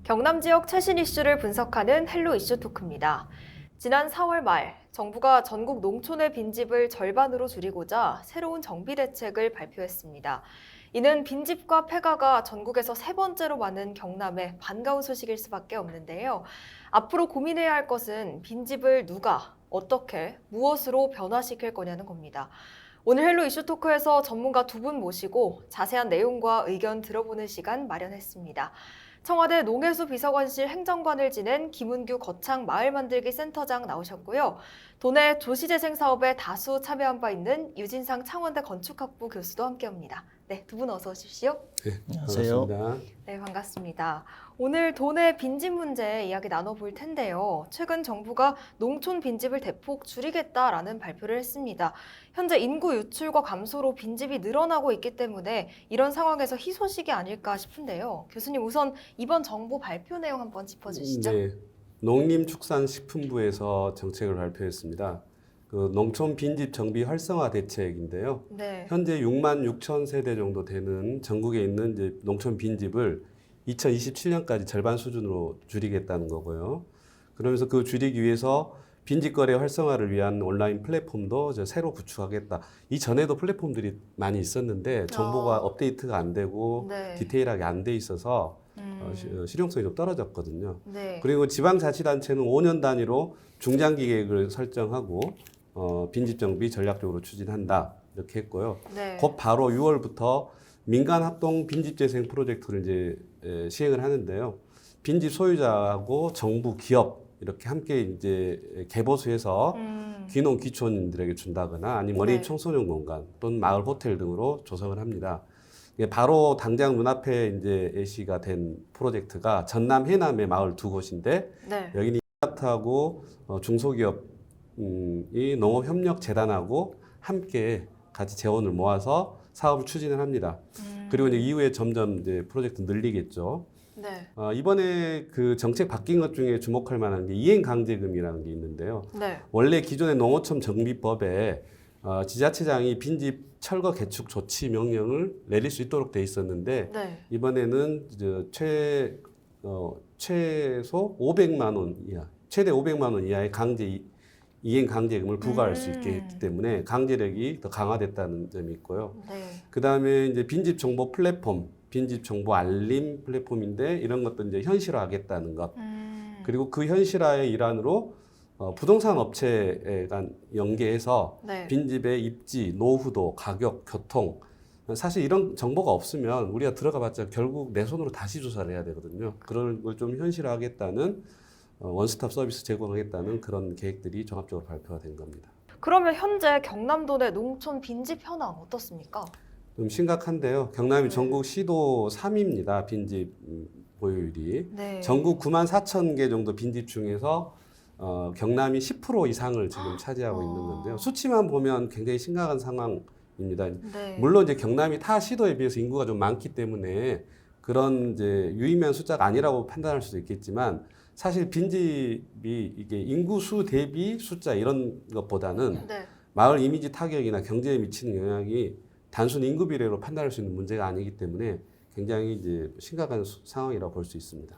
경남 지역 최신 이슈를 분석하는 헬로 이슈 토크입니다. 지난 4월 말 정부가 전국 농촌의 빈집을 절반으로 줄이고자 새로운 정비 대책을 발표했습니다. 이는 빈집과 폐가가 전국에서 세 번째로 많은 경남의 반가운 소식일 수밖에 없는데요. 앞으로 고민해야 할 것은 빈집을 누가, 어떻게, 무엇으로 변화시킬 거냐는 겁니다. 오늘 헬로 이슈 토크에서 전문가 두 분 모시고 자세한 내용과 의견 들어보는 시간 마련했습니다. 청와대 농해수 비서관실 행정관을 지낸 김은규 거창 마을만들기 센터장 나오셨고요. 도내 도시재생 사업에 다수 참여한 바 있는 유진상 창원대 건축학부 교수도 함께합니다. 네, 두 분 어서 오십시오. 네, 안녕하세요. 반갑습니다. 네, 반갑습니다. 오늘 도내 빈집 문제 이야기 나눠볼 텐데요. 최근 정부가 농촌 빈집을 대폭 줄이겠다라는 발표를 했습니다. 현재 인구 유출과 감소로 빈집이 늘어나고 있기 때문에 이런 상황에서 희소식이 아닐까 싶은데요. 교수님 우선 이번 정부 발표 내용 한번 짚어주시죠. 네, 농림축산식품부에서 정책을 발표했습니다. 그 농촌 빈집 정비 활성화 대책인데요. 네. 현재 6만 6천 세대 정도 되는 전국에 있는 이제 농촌 빈집을 2027년까지 절반 수준으로 줄이겠다는 거고요. 그러면서 그 줄이기 위해서 빈집 거래 활성화를 위한 온라인 플랫폼도 이제 새로 구축하겠다. 이전에도 플랫폼들이 많이 있었는데 정보가 업데이트가 안 되고 네. 디테일하게 안 돼 있어서 실용성이 좀 떨어졌거든요. 네. 그리고 지방자치단체는 5년 단위로 중장기 계획을 설정하고 빈집 정비 전략적으로 추진한다 이렇게 했고요. 네. 곧 바로 6월부터 민간 합동 빈집 재생 프로젝트를 이제 시행을 하는데요. 빈집 소유자하고 정부, 기업 이렇게 함께 이제 개보수해서 귀농 귀촌인들에게 준다거나 아니면 어린이 네. 청소년 공간 또는 마을 호텔 등으로 조성을 합니다. 이게 바로 당장 눈앞에 이제 예시가 된 프로젝트가 전남 해남의 마을 두 곳인데 네. 여기는 이마트하고 중소기업이 농업협력재단하고 함께 같이 재원을 모아서 사업을 추진을 합니다. 그리고 이제 이후에 점점 이제 프로젝트 늘리겠죠. 네. 이번에 그 정책 바뀐 것 중에 주목할 만한 게 이행강제금이라는 게 있는데요. 네. 원래 기존의 농어촌 정비법에 지자체장이 빈집 철거 개축 조치 명령을 내릴 수 있도록 돼 있었는데 네. 이번에는 최소 500만 원 이하, 최대 500만 원 이하의 이행 강제금을 부과할 수 있게 했기 때문에 강제력이 더 강화됐다는 점이 있고요. 네. 그 다음에 이제 빈집 정보 플랫폼, 빈집 정보 알림 플랫폼인데 이런 것도 이제 현실화하겠다는 것. 그리고 그 현실화의 일환으로 부동산 업체에 간 연계해서 네. 빈집의 입지, 노후도, 가격, 교통 사실 이런 정보가 없으면 우리가 들어가봤자 결국 내 손으로 다시 조사를 해야 되거든요. 그런 걸 좀 현실화하겠다는 원스톱 서비스 제공하겠다는 그런 계획들이 종합적으로 발표가 된 겁니다. 그러면 현재 경남도 내 농촌 빈집 현황 어떻습니까? 좀 심각한데요. 경남이 네. 전국 시도 3위입니다. 빈집 보유율이. 네. 전국 9만 4천 개 정도 빈집 중에서 경남이 10% 이상을 지금 차지하고 있는 건데요. 수치만 보면 굉장히 심각한 상황입니다. 네. 물론 이제 경남이 타 시도에 비해서 인구가 좀 많기 때문에 그런 이제 유의미한 숫자가 아니라고 판단할 수도 있겠지만 사실 빈집이 이게 인구수 대비 숫자 이런 것보다는 네. 마을 이미지 타격이나 경제에 미치는 영향이 단순 인구 비례로 판단할 수 있는 문제가 아니기 때문에 굉장히 이제 심각한 상황이라고 볼 수 있습니다.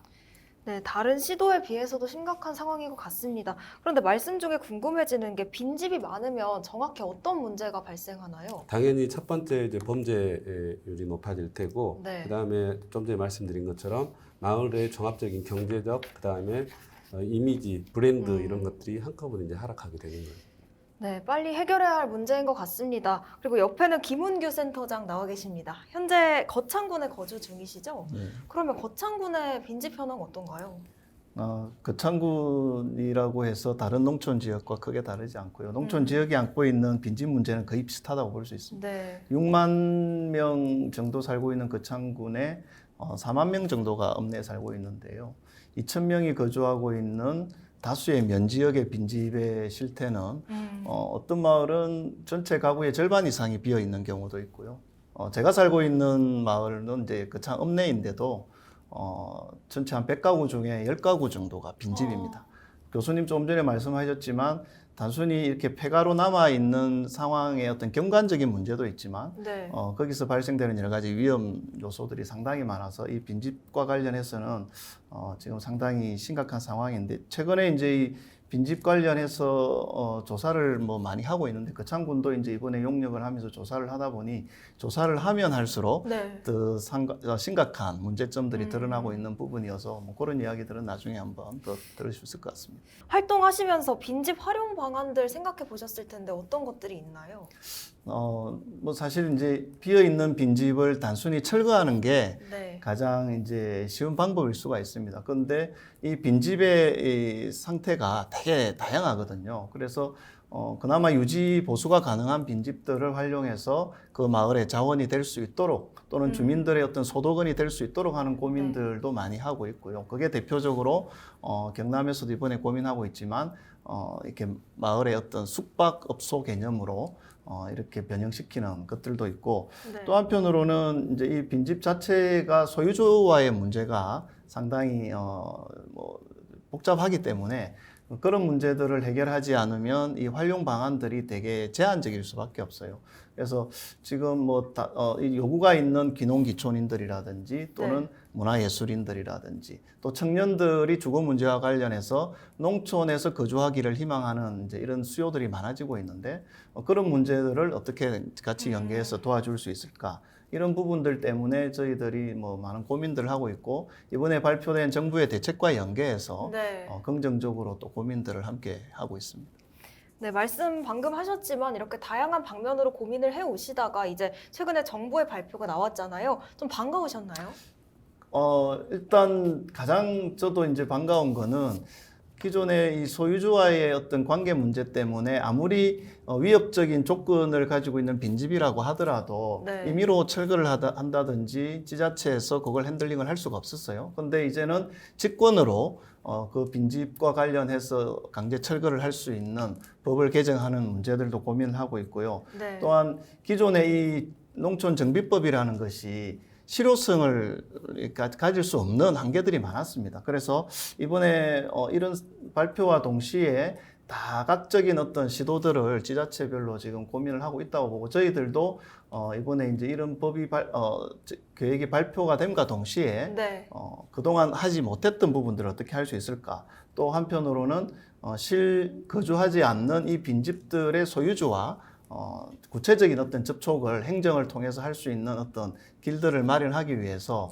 네, 다른 시도에 비해서도 심각한 상황인 것 같습니다. 그런데 말씀 중에 궁금해지는 게 빈집이 많으면 정확히 어떤 문제가 발생하나요? 당연히 첫 번째 이제 범죄율이 높아질 테고, 네. 그 다음에 좀 전에 말씀드린 것처럼 마을의 종합적인 경제적, 그 다음에 이미지, 브랜드 이런 것들이 한꺼번에 이제 하락하게 되는 거예요. 네, 빨리 해결해야 할 문제인 것 같습니다. 그리고 옆에는 김은규 센터장 나와 계십니다. 현재 거창군에 거주 중이시죠? 네. 그러면 거창군의 빈집 현황 어떤가요? 거창군이라고 해서 다른 농촌 지역과 크게 다르지 않고요. 농촌 지역이 안고 있는 빈집 문제는 거의 비슷하다고 볼 수 있습니다. 네. 6만 명 정도 살고 있는 거창군에 4만 명 정도가 읍내에 살고 있는데요. 2천 명이 거주하고 있는 다수의 면지역의 빈집의 실태는 어떤 마을은 전체 가구의 절반 이상이 비어 있는 경우도 있고요. 제가 살고 있는 마을은 이제 거창 읍내인데도 전체 한 100가구 중에 10가구 정도가 빈집입니다. 교수님 조금 전에 말씀하셨지만 단순히 이렇게 폐가로 남아 있는 상황의 어떤 경관적인 문제도 있지만 네. 거기서 발생되는 여러 가지 위험 요소들이 상당히 많아서 이 빈집과 관련해서는 지금 상당히 심각한 상황인데 최근에 이제 이 빈집 관련해서 조사를 뭐 많이 하고 있는데 거창군도 이제 이번에 용역을 하면서 조사를 하다 보니 조사를 하면 할수록 네. 더 심각한 문제점들이 드러나고 있는 부분이어서 뭐 그런 이야기들은 나중에 한번 더 들을 수 있을 것 같습니다. 활동하시면서 빈집 활용 방안들 생각해 보셨을 텐데 어떤 것들이 있나요? 뭐 사실 이제 비어 있는 빈집을 단순히 철거하는 게 네. 가장 이제 쉬운 방법일 수가 있습니다. 그런데 이 빈집의 이 상태가 되게 다양하거든요. 그래서 그나마 유지 보수가 가능한 빈집들을 활용해서 그 마을의 자원이 될 수 있도록 또는 주민들의 어떤 소득원이 될 수 있도록 하는 고민들도 많이 하고 있고요. 그게 대표적으로 경남에서도 이번에 고민하고 있지만 이렇게 마을의 어떤 숙박업소 개념으로 이렇게 변형시키는 것들도 있고 네. 또 한편으로는 이제 이 빈집 자체가 소유주와의 문제가 상당히 뭐 복잡하기 때문에 그런 문제들을 해결하지 않으면 이 활용 방안들이 되게 제한적일 수밖에 없어요. 그래서 지금 뭐 이 요구가 있는 귀농귀촌인들이라든지 또는 네. 문화예술인들이라든지 또 청년들이 주거 문제와 관련해서 농촌에서 거주하기를 희망하는 이제 이런 수요들이 많아지고 있는데 그런 문제들을 어떻게 같이 연계해서 도와줄 수 있을까? 이런 부분들 때문에 저희들이 뭐 많은 고민들을 하고 있고 이번에 발표된 정부의 대책과 연계해서 네. 긍정적으로 또 고민들을 함께 하고 있습니다. 네, 말씀 방금 하셨지만 이렇게 다양한 방면으로 고민을 해 오시다가 이제 최근에 정부의 발표가 나왔잖아요. 좀 반가우셨나요? 일단 가장 저도 이제 반가운 거는 기존의 이 소유주와의 어떤 관계 문제 때문에 아무리 위협적인 조건을 가지고 있는 빈집이라고 하더라도 네. 임의로 철거를 한다든지 지자체에서 그걸 핸들링을 할 수가 없었어요. 근데 이제는 직권으로 그 빈집과 관련해서 강제 철거를 할 수 있는 법을 개정하는 문제들도 고민을 하고 있고요. 네. 또한 기존의 이 농촌 정비법이라는 것이 실효성을 가질 수 없는 한계들이 많았습니다. 그래서 이번에 이런 발표와 동시에 다각적인 어떤 시도들을 지자체별로 지금 고민을 하고 있다고 보고 저희들도 이번에 이제 이런 법이 계획이 발표가 됨과 동시에 네. 그동안 하지 못했던 부분들을 어떻게 할 수 있을까? 또 한편으로는 거주하지 않는 이 빈집들의 소유주와 구체적인 어떤 접촉을 행정을 통해서 할 수 있는 어떤 길들을 마련하기 위해서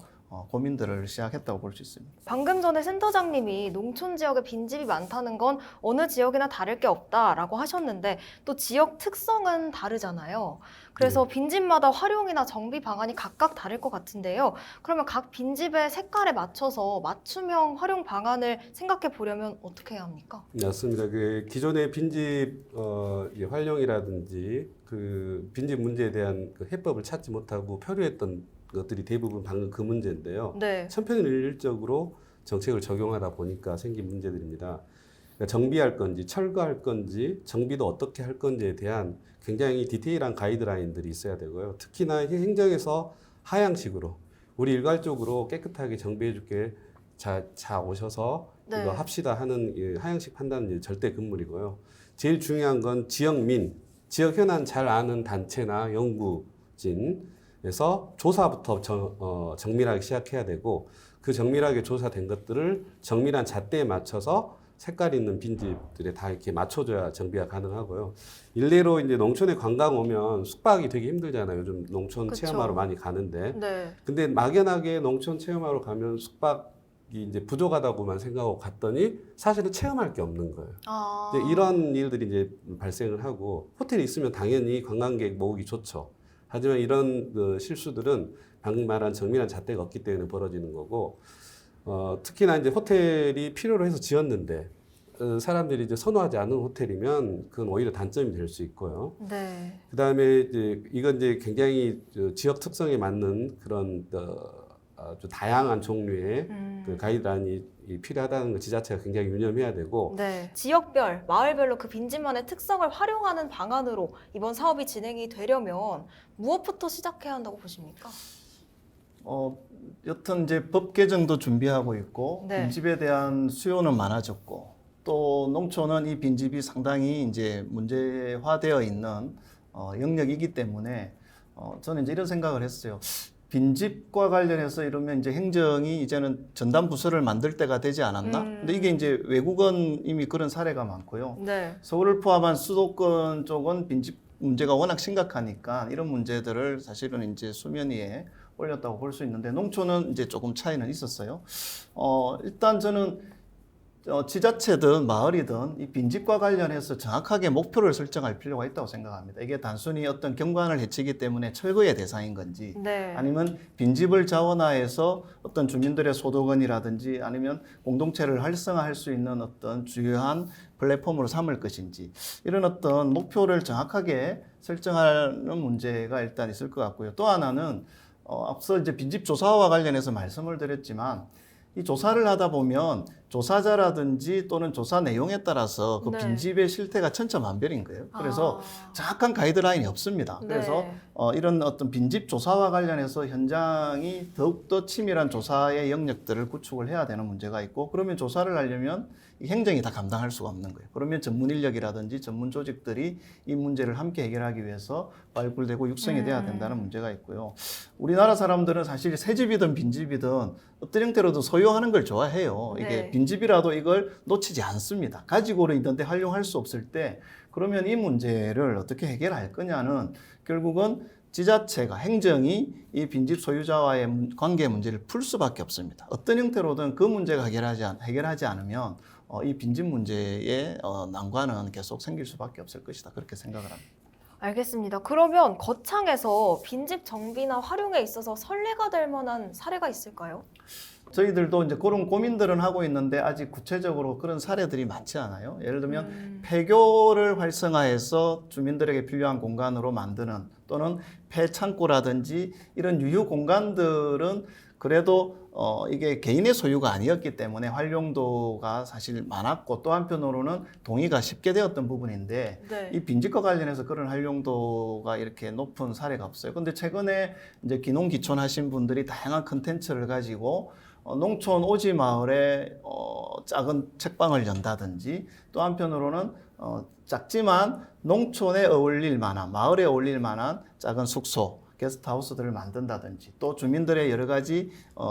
고민들을 시작했다고 볼 수 있습니다. 방금 전에 센터장님이 농촌 지역에 빈집이 많다는 건 어느 지역이나 다를 게 없다라고 하셨는데 또 지역 특성은 다르잖아요. 그래서 빈집마다 활용이나 정비 방안이 각각 다를 것 같은데요. 그러면 각 빈집의 색깔에 맞춰서 맞춤형 활용 방안을 생각해 보려면 어떻게 해야 합니까? 맞습니다. 그 기존의 빈집 활용이라든지 그 빈집 문제에 대한 그 해법을 찾지 못하고 표류했던 것들이 대부분 방금 그 문제인데요. 네. 천편일률적으로 정책을 적용하다 보니까 생긴 문제들입니다. 그러니까 정비할 건지 철거할 건지 정비도 어떻게 할 건지에 대한 굉장히 디테일한 가이드라인들이 있어야 되고요. 특히나 행정에서 하향식으로 우리 일괄적으로 깨끗하게 정비해 줄게 자 오셔서 네. 이거 합시다 하는 하향식 판단은 절대 금물이고요. 제일 중요한 건 지역 현안 잘 아는 단체나 연구진에서 조사부터 정밀하게 시작해야 되고 그 정밀하게 조사된 것들을 정밀한 잣대에 맞춰서 색깔 있는 빈집들에 다 이렇게 맞춰줘야 정비가 가능하고요. 일례로 이제 농촌에 관광 오면 숙박이 되게 힘들잖아요. 요즘 농촌 그쵸. 체험하러 많이 가는데. 네. 근데 막연하게 농촌 체험하러 가면 숙박이 이제 부족하다고만 생각하고 갔더니 사실은 체험할 게 없는 거예요. 아. 이제 이런 일들이 이제 발생을 하고 호텔이 있으면 당연히 관광객 모으기 좋죠. 하지만 이런 그 실수들은 방금 말한 정밀한 잣대가 없기 때문에 벌어지는 거고, 특히나 이제 호텔이 필요로 해서 지었는데 사람들이 이제 선호하지 않는 호텔이면 그건 오히려 단점이 될 수 있고요. 네. 그다음에 이제 이건 이제 굉장히 지역 특성에 맞는 그런 아주 다양한 종류의 그 가이드라인이 필요하다는 거 지자체가 굉장히 유념해야 되고. 네. 지역별, 마을별로 그 빈집만의 특성을 활용하는 방안으로 이번 사업이 진행이 되려면 무엇부터 시작해야 한다고 보십니까? 여튼 이제 법 개정도 준비하고 있고 네. 빈집에 대한 수요는 많아졌고 또 농촌은 이 빈집이 상당히 이제 문제화되어 있는 영역이기 때문에 저는 이제 이런 생각을 했어요. 빈집과 관련해서 이러면 이제 행정이 이제는 전담 부서를 만들 때가 되지 않았나? 근데 이게 이제 외국은 이미 그런 사례가 많고요. 네. 서울을 포함한 수도권 쪽은 빈집 문제가 워낙 심각하니까 이런 문제들을 사실은 이제 수면 위에 올렸다고 볼 수 있는데 농촌은 이제 조금 차이는 있었어요. 일단 저는 지자체든 마을이든 이 빈집과 관련해서 정확하게 목표를 설정할 필요가 있다고 생각합니다. 이게 단순히 어떤 경관을 해치기 때문에 철거의 대상인 건지 네. 아니면 빈집을 자원화해서 어떤 주민들의 소득원이라든지 아니면 공동체를 활성화할 수 있는 어떤 주요한 플랫폼으로 삼을 것인지 이런 어떤 목표를 정확하게 설정하는 문제가 일단 있을 것 같고요. 또 하나는 앞서 이제 빈집 조사와 관련해서 말씀을 드렸지만 이 조사를 하다 보면 조사자라든지 또는 조사 내용에 따라서 그 네. 빈집의 실태가 천차만별인 거예요. 그래서 아. 정확한 가이드라인이 없습니다. 네. 그래서 이런 어떤 빈집 조사와 관련해서 현장이 더욱더 치밀한 조사의 영역들을 구축을 해야 되는 문제가 있고 그러면 조사를 하려면 이 행정이 다 감당할 수가 없는 거예요. 그러면 전문 인력이라든지 전문 조직들이 이 문제를 함께 해결하기 위해서 발굴되고 육성이 돼야 된다는 문제가 있고요. 우리나라 사람들은 사실 새 집이든 빈집이든 어떤 형태로도 소유하는 걸 좋아해요. 이게 네. 빈집이라도 이걸 놓치지 않습니다. 가지고는 있는데 활용할 수 없을 때 그러면 이 문제를 어떻게 해결할 거냐는 결국은 지자체가 행정이 이 빈집 소유자와의 관계 문제를 풀 수밖에 없습니다. 어떤 형태로든 그 문제가 해결하지 않으면 이 빈집 문제의 난관은 계속 생길 수밖에 없을 것이다. 그렇게 생각을 합니다. 알겠습니다. 그러면 거창에서 빈집 정비나 활용에 있어서 선례가 될 만한 사례가 있을까요? 저희들도 이제 그런 고민들은 하고 있는데 아직 구체적으로 그런 사례들이 많지 않아요. 예를 들면 폐교를 활성화해서 주민들에게 필요한 공간으로 만드는 또는 폐창고라든지 이런 유휴 공간들은 그래도 이게 개인의 소유가 아니었기 때문에 활용도가 사실 많았고 또 한편으로는 동의가 쉽게 되었던 부분인데 네. 이 빈집과 관련해서 그런 활용도가 이렇게 높은 사례가 없어요. 근데 최근에 이제 귀농귀촌 하신 분들이 다양한 컨텐츠를 가지고 농촌 오지 마을에 작은 책방을 연다든지 또 한편으로는 작지만 농촌에 어울릴 만한 마을에 어울릴 만한 작은 숙소 게스트하우스들을 만든다든지 또 주민들의 여러 가지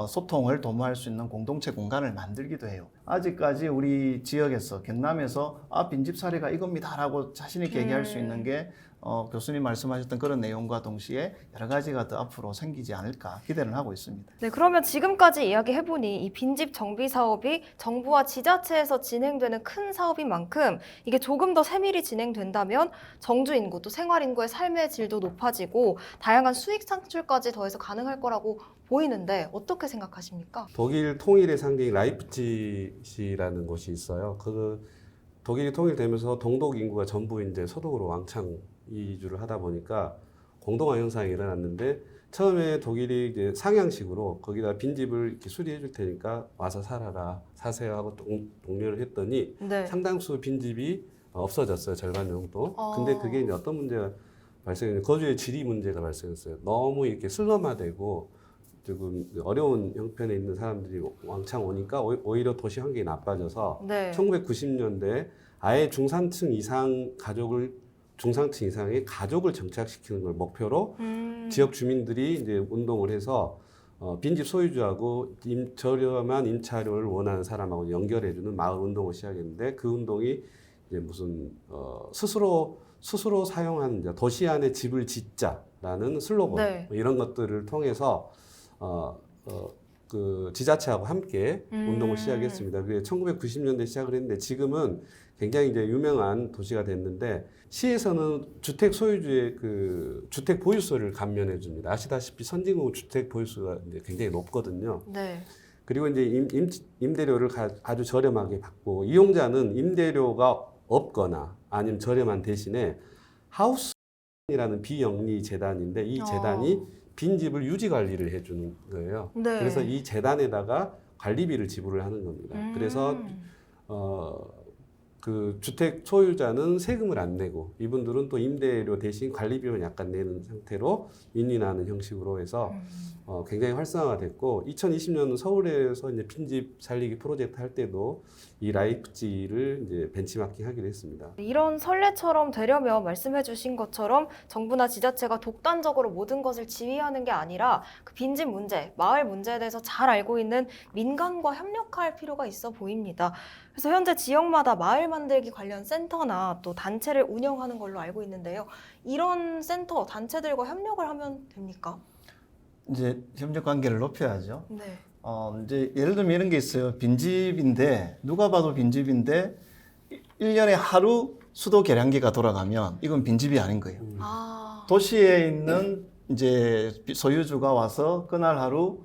소통을 도모할 수 있는 공동체 공간을 만들기도 해요. 아직까지 우리 지역에서 경남에서 빈집 사례가 이겁니다라고 자신 있게 얘기할 수 있는 게 교수님 말씀하셨던 그런 내용과 동시에 여러 가지가 더 앞으로 생기지 않을까 기대를 하고 있습니다. 네, 그러면 지금까지 이야기해보니 이 빈집 정비 사업이 정부와 지자체에서 진행되는 큰 사업인 만큼 이게 조금 더 세밀히 진행된다면 정주 인구 또 생활 인구의 삶의 질도 높아지고 다양한 수익 창출까지 더해서 가능할 거라고 보이는데 어떻게 생각하십니까? 독일 통일의 상징 라이프치히라는 곳이 있어요. 그 독일이 통일되면서 동독 인구가 전부 이제 서독으로 왕창 이주를 하다 보니까 공동화 현상이 일어났는데 처음에 독일이 이제 상향식으로 거기다 빈집을 이렇게 수리해 줄 테니까 와서 살아라 사세요 하고 독려를 했더니 네. 상당수 빈집이 없어졌어요. 절반 정도. 근데 그게 이제 어떤 문제가 발생했냐면 거주의 질이 문제가 발생했어요. 너무 이렇게 슬럼화되고 조금 어려운 형편에 있는 사람들이 왕창 오니까 오히려 도시 환경이 나빠져서 네. 1990년대 아예 중산층 이상의 가족을 정착시키는 걸 목표로 지역 주민들이 이제 운동을 해서 빈집 소유주하고 저렴한 임차료를 원하는 사람하고 연결해주는 마을 운동을 시작했는데 그 운동이 이제 무슨 스스로 사용하는 이제 도시 안에 집을 짓자라는 슬로건 네. 뭐 이런 것들을 통해서 그 지자체하고 함께 운동을 시작했습니다. 그게 1990년대 시작을 했는데 지금은 굉장히 이제 유명한 도시가 됐는데 시에서는 주택 소유주의 그 주택 보유소를 감면해 줍니다. 아시다시피 선진국 주택 보유소가 이제 굉장히 높거든요. 네. 그리고 이제 임대료를 아주 저렴하게 받고 이용자는 임대료가 없거나 아니면 저렴한 대신에 하우스라는 비영리 재단인데 이 재단이 빈집을 유지 관리를 해주는 거예요. 네. 그래서 이 재단에다가 관리비를 지불을 하는 겁니다. 그래서 그 주택 소유자는 세금을 안 내고 이분들은 또 임대료 대신 관리비만 약간 내는 상태로 윈윈하는 형식으로 해서 굉장히 활성화됐고 2020년은 서울에서 이제 빈집 살리기 프로젝트 할 때도 이 라이프지를 이제 벤치마킹 하기로 했습니다. 이런 선례처럼 되려면 말씀해 주신 것처럼 정부나 지자체가 독단적으로 모든 것을 지휘하는 게 아니라 그 빈집 문제, 마을 문제에 대해서 잘 알고 있는 민간과 협력할 필요가 있어 보입니다. 그래서 현재 지역마다 마을 만들기 관련 센터나 또 단체를 운영하는 걸로 알고 있는데요. 이런 센터, 단체들과 협력을 하면 됩니까? 이제 협력 관계를 높여야죠. 네. 이제 예를 들면 이런 게 있어요. 빈집인데 누가 봐도 빈집인데 1년에 하루 수도 계량기가 돌아가면 이건 빈집이 아닌 거예요. 도시에 있는 이제 소유주가 와서 그날 하루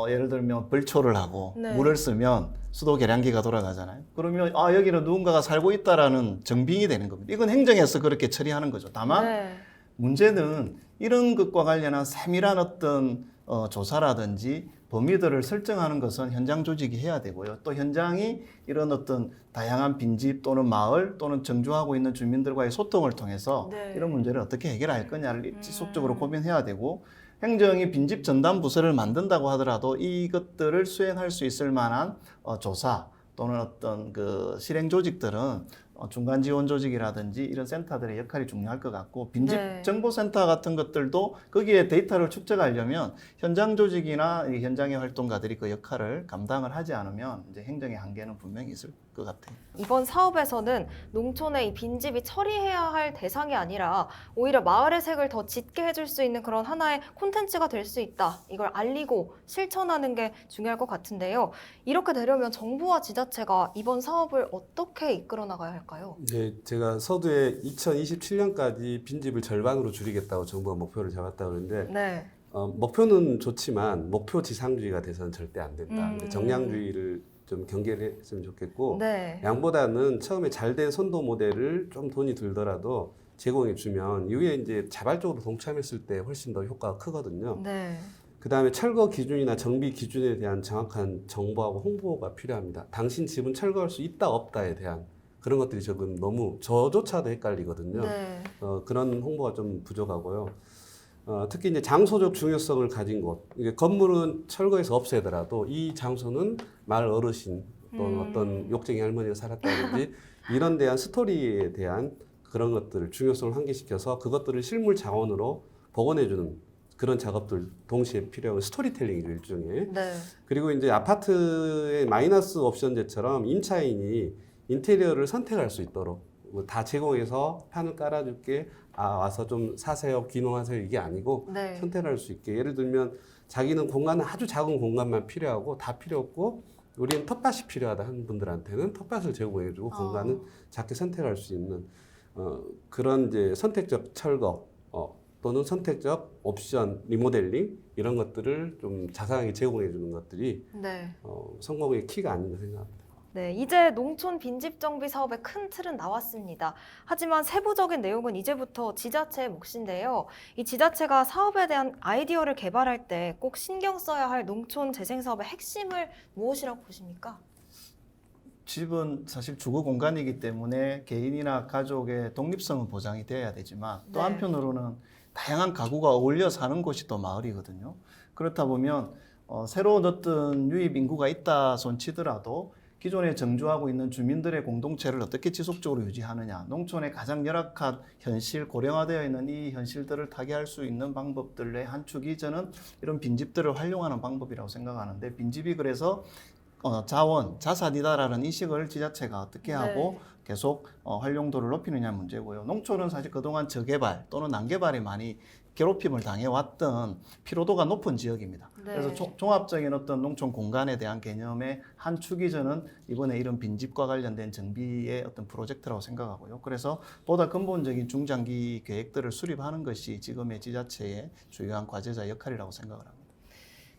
예를 들면 벌초를 하고 네. 물을 쓰면 수도 계량기가 돌아가잖아요. 그러면 여기는 누군가가 살고 있다라는 증빙이 되는 겁니다. 이건 행정에서 그렇게 처리하는 거죠. 다만 네. 문제는 이런 것과 관련한 세밀한 어떤 조사라든지 범위들을 설정하는 것은 현장 조직이 해야 되고요. 또 현장이 이런 어떤 다양한 빈집 또는 마을 또는 정주하고 있는 주민들과의 소통을 통해서 네. 이런 문제를 어떻게 해결할 거냐를 지속적으로 고민해야 되고 행정이 빈집 전담 부서를 만든다고 하더라도 이것들을 수행할 수 있을 만한 조사 또는 어떤 그 실행 조직들은 중간 지원 조직이라든지 이런 센터들의 역할이 중요할 것 같고 빈집 네. 정보센터 같은 것들도 거기에 데이터를 축적하려면 현장 조직이나 이 현장의 활동가들이 그 역할을 감당을 하지 않으면 이제 행정의 한계는 분명히 있을 것 같아요. 이번 사업에서는 농촌의 이 빈집이 처리해야 할 대상이 아니라 오히려 마을의 색을 더 짙게 해줄 수 있는 그런 하나의 콘텐츠가 될 수 있다. 이걸 알리고 실천하는 게 중요할 것 같은데요. 이렇게 되려면 정부와 지자체가 이번 사업을 어떻게 이끌어 나가야 할까요? 네, 제가 서두에 2027년까지 빈집을 절반으로 줄이겠다고 정부가 목표를 잡았다고 그러는데 네. 목표는 좋지만 목표 지상주의가 돼서는 절대 안 된다. 근데 정량주의를 좀 경계를 했으면 좋겠고 네. 양보다는 처음에 잘된 선도 모델을 좀 돈이 들더라도 제공해 주면 이후에 이제 자발적으로 동참했을 때 훨씬 더 효과가 크거든요. 네. 그다음에 철거 기준이나 정비 기준에 대한 정확한 정보하고 홍보가 필요합니다. 당신 집은 철거할 수 있다 없다에 대한 그런 것들이 지금 너무 저조차도 헷갈리거든요. 네. 그런 홍보가 좀 부족하고요. 특히 이제 장소적 중요성을 가진 곳, 이게 건물은 철거해서 없애더라도 이 장소는 마을 어르신 또는 어떤 욕쟁이 할머니가 살았다든지 이런 대한 스토리에 대한 그런 것들을 중요성을 환기시켜서 그것들을 실물 자원으로 복원해주는 그런 작업들 동시에 필요한 스토리텔링이죠, 일종의. 네. 그리고 이제 아파트의 마이너스 옵션제처럼 임차인이 인테리어를 선택할 수 있도록 뭐다 제공해서 판을 깔아줄게, 와서 좀 사세요, 귀농하세요 이게 아니고 네. 선택할 수 있게. 예를 들면 자기는 공간은 아주 작은 공간만 필요하고 다 필요 없고 우리는 텃밭이 필요하다 하는 분들한테는 텃밭을 제공해주고 공간은 작게 선택할 수 있는 그런 이제 선택적 철거 또는 선택적 옵션 리모델링 이런 것들을 좀 자세하게 제공해주는 것들이 네. 성공의 키가 아닌가 생각합니다. 네, 이제 농촌 빈집 정비 사업의 큰 틀은 나왔습니다. 하지만 세부적인 내용은 이제부터 지자체의 몫인데요. 이 지자체가 사업에 대한 아이디어를 개발할 때 꼭 신경 써야 할 농촌 재생 사업의 핵심을 무엇이라고 보십니까? 집은 사실 주거 공간이기 때문에 개인이나 가족의 독립성은 보장이 되어야 되지만 또 네. 한편으로는 다양한 가구가 어울려 사는 곳이 또 마을이거든요. 그렇다 보면 새로운 어떤 유입 인구가 있다 손치더라도 기존에 정주하고 있는 주민들의 공동체를 어떻게 지속적으로 유지하느냐, 농촌의 가장 열악한 현실, 고령화되어 있는 이 현실들을 타개할 수 있는 방법들의 한 축이 저는 이런 빈집들을 활용하는 방법이라고 생각하는데, 빈집이 그래서 자원, 자산이다라는 인식을 지자체가 어떻게 하고 계속 활용도를 높이느냐 문제고요. 농촌은 사실 그동안 저개발 또는 난개발에 많이 괴롭힘을 당해왔던 피로도가 높은 지역입니다. 네. 그래서 종합적인 어떤 농촌 공간에 대한 개념의 한 축이 저는 이번에 이런 빈집과 관련된 정비의 어떤 프로젝트라고 생각하고요. 그래서 보다 근본적인 중장기 계획들을 수립하는 것이 지금의 지자체의 주요한 과제자 역할이라고 생각을 합니다.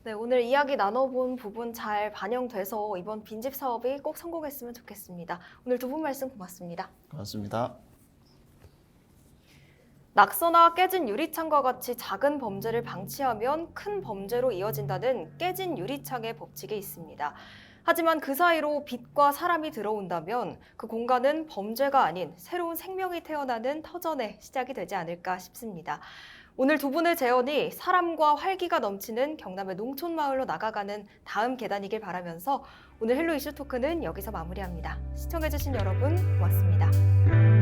네, 오늘 이야기 나눠본 부분 잘 반영돼서 이번 빈집 사업이 꼭 성공했으면 좋겠습니다. 오늘 두 분 말씀 고맙습니다. 고맙습니다. 낙서나 깨진 유리창과 같이 작은 범죄를 방치하면 큰 범죄로 이어진다는 깨진 유리창의 법칙이 있습니다. 하지만 그 사이로 빛과 사람이 들어온다면 그 공간은 범죄가 아닌 새로운 생명이 태어나는 터전의 시작이 되지 않을까 싶습니다. 오늘 두 분의 제언이 사람과 활기가 넘치는 경남의 농촌 마을로 나아가는 다음 계단이길 바라면서 오늘 헬로 이슈 토크는 여기서 마무리합니다. 시청해주신 여러분 고맙습니다.